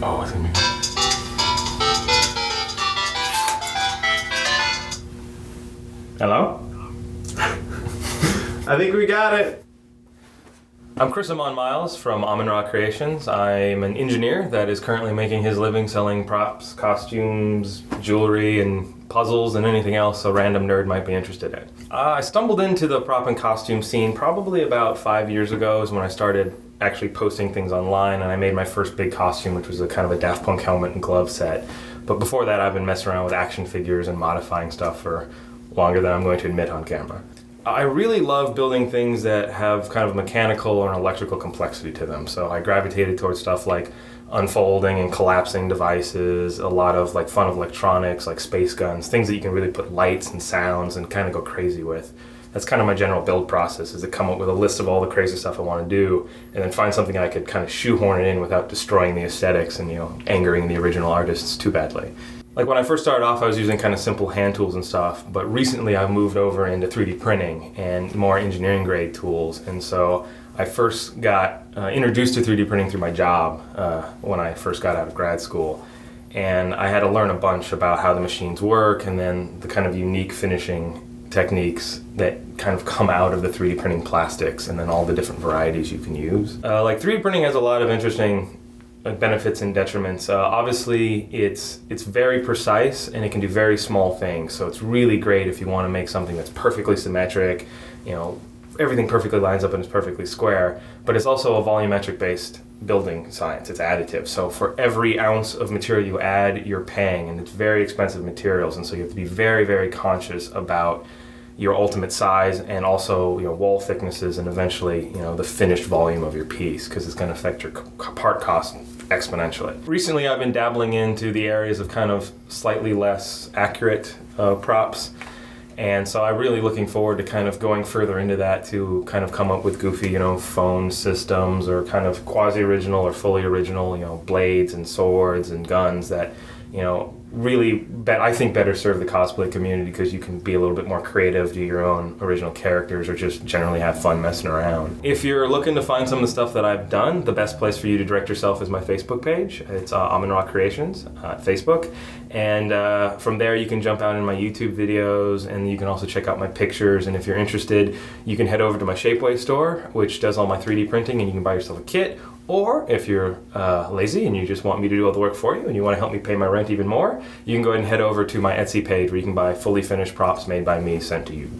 Oh, it's gonna be... Hello? I think we got it. I'm Myles from Ammnra Creations. I'm an engineer that is currently making his living selling props, costumes, jewelry, and puzzles, and anything else a random nerd might be interested in. I stumbled into the prop and costume scene probably about 5 years ago is when I started actually posting things online, and I made my first big costume, which was a kind of a Daft Punk helmet and glove set. But before that, I've been messing around with action figures and modifying stuff for longer than I'm going to admit on camera. I really love building things that have kind of mechanical or an electrical complexity to them. So I gravitated towards stuff like unfolding and collapsing devices, a lot of like fun electronics like space guns, things that you can really put lights and sounds and kind of go crazy with. That's kind of my general build process, is to come up with a list of all the crazy stuff I want to do and then find something I could kind of shoehorn it in without destroying the aesthetics and, angering the original artists too badly. Like when I first started off, I was using kind of simple hand tools and stuff, but recently I've moved over into 3D printing and more engineering grade tools. And so I first got introduced to 3D printing through my job when I first got out of grad school. And I had to learn a bunch about how the machines work and then the kind of unique finishing techniques that kind of come out of the 3D printing plastics and then all the different varieties you can use. 3D printing has a lot of interesting benefits and detriments. Obviously, it's very precise and it can do very small things. So it's really great if you want to make something that's perfectly symmetric, everything perfectly lines up and is perfectly square. But it's also a volumetric-based building science. It's additive. So for every ounce of material you add, you're paying, and it's very expensive materials. And so you have to be very, very conscious about your ultimate size and also wall thicknesses and eventually the finished volume of your piece, because it's going to affect your part cost exponentially. Recently I've been dabbling into the areas of kind of slightly less accurate props, and so I'm really looking forward to kind of going further into that to kind of come up with goofy phone systems or kind of quasi-original or fully original blades and swords and guns that really I think better serve the cosplay community, because you can be a little bit more creative, do your own original characters, or just generally have fun messing around. If you're looking to find some of the stuff that I've done, the best place for you to direct yourself is my Facebook page. It's Ammnra Creations Facebook, and from there you can jump out in my YouTube videos, and you can also check out my pictures. And if you're interested, you can head over to my Shapeways store, which does all my 3D printing, and you can buy yourself a kit. Or if you're lazy and you just want me to do all the work for you and you want to help me pay my rent even more, you can go ahead and head over to my Etsy page where you can buy fully finished props made by me sent to you.